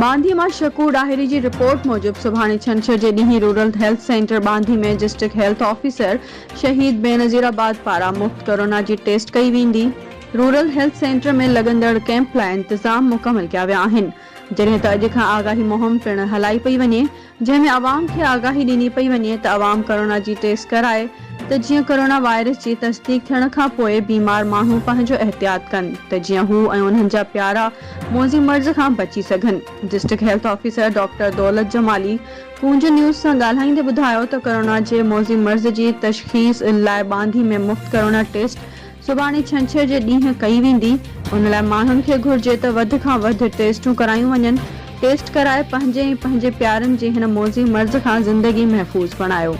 बांधी मां शकूर डाहिरी जी रिपोर्ट मूजिब सुभाणे छंछर जे ॾींहुं रूरल हेल्थ सेंटर बांधी में डिस्ट्रिक्ट हेल्थ ऑफिसर शहीद बेनज़ीराबाद पारां मुफ़्त कोरोना जी टेस्ट कई वेंदी। रूरल हेल्थ सेंटर में लॻंदड़ कैंप लाइ इंतजाम मुकमल किया विया आहिनि, जॾहिं त अॼु खां आगाही मुहिम पिणु हलाई पई वञे, जंहिंमें अवाम खे आगाही ॾिनी पई वञे त अवाम कोरोना जी टेस्ट कराए त जीअं कोरोना वायरस जी तस्दीक थियण खां पोइ बीमार माण्हू पंहिंजो एहतियात कनि त जीअं हू ऐं उन्हनि जा प्यारा मौज़ी मर्ज़ खां बची सघनि। डिस्ट्रिक्ट हेल्थ ऑफिसर डॉक्टर दौलत जमाली पूंज न्यूज़ सां ॻाल्हाईंदे ॿुधायो त कोरोना जे मौज़ी मर्ज़ जी तशख़ीस लाइ बांधी में मुफ़्त कोरोना टेस्ट सुभाणे छंछर जे ॾींहुं कई वेंदी। उन लाइ माण्हुनि खे घुर्जे त वधि खां वधि टेस्टूं करायूं वञनि। टेस्ट कराए पंहिंजे प्यारनि जे हिन मौज़ी मर्ज़ खां ज़िंदगी महफ़ूज़ बणायो।